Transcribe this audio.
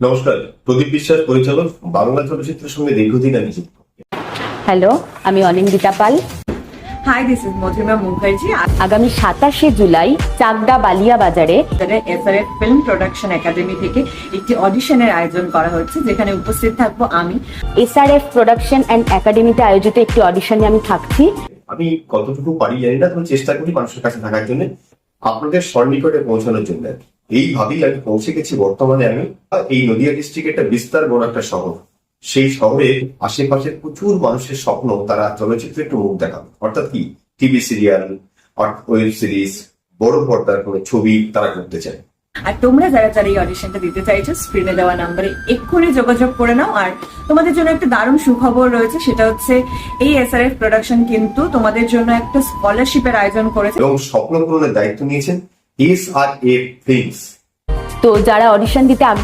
নমস্কার, প্রদীপ বিশ্বাস পরিচালক, বাংলা চলচ্চিত্রের সঙ্গে দীর্ঘদিন আমি যুক্ত। হ্যালো, আমি Anindita Pal. Hi, this is Madhurima Mukherjee. আগামী 27শে জুলাই চাকদা বালিয়া বাজারে এসআরএফ ফিল্ম প্রোডাকশন একাডেমি থেকে একটি অডিশনের আয়োজন করা হচ্ছে, যেখানে উপস্থিত থাকবো আমি। এসআরএফ প্রোডাকশন অ্যান্ড একাডেমিতে আয়োজিত একটি অডিশনে আমি থাকছি। আমি কতটুকু পারি জানি না, তবে চেষ্টা করি মানুষের কাছে থাকার জন্য, আপনাদের সন্নিকটে পৌঁছানোর জন্য। এইভাবেই আমি পৌঁছে গেছি। বর্তমানে আমি এই নদিয়া ডিস্ট্রিক্ট একটা বিস্তার বড় একটা শহর। সেই শহরে আশেপাশের প্রচুর মানুষের স্বপ্ন তারা চলচ্চিত্রে একটু মুখ দেখাবে, অর্থাৎ কি টিভি সিরিয়াল, ওয়েব সিরিজ, বড় পর্দার কোনো ছবি তারা করতে চায়। আর তোমরা যারা যারা এই অডিশনটা দিতে চাইছো, স্ক্রিনে দেওয়া নাম্বারে এক্ষুনি যোগাযোগ করে নাও। আর তোমাদের জন্য একটা দারুণ সুখবর রয়েছে, সেটা হচ্ছে এই এসআরএফ প্রোডাকশন কিন্তু তোমাদের জন্য একটা স্কলারশিপের আয়োজন করেছে এবং স্বপ্ন পূরণের দায়িত্ব নিয়েছেন এসআরএফ ফিল্মস। তো যারা অডিশন দিতে আগ্রহী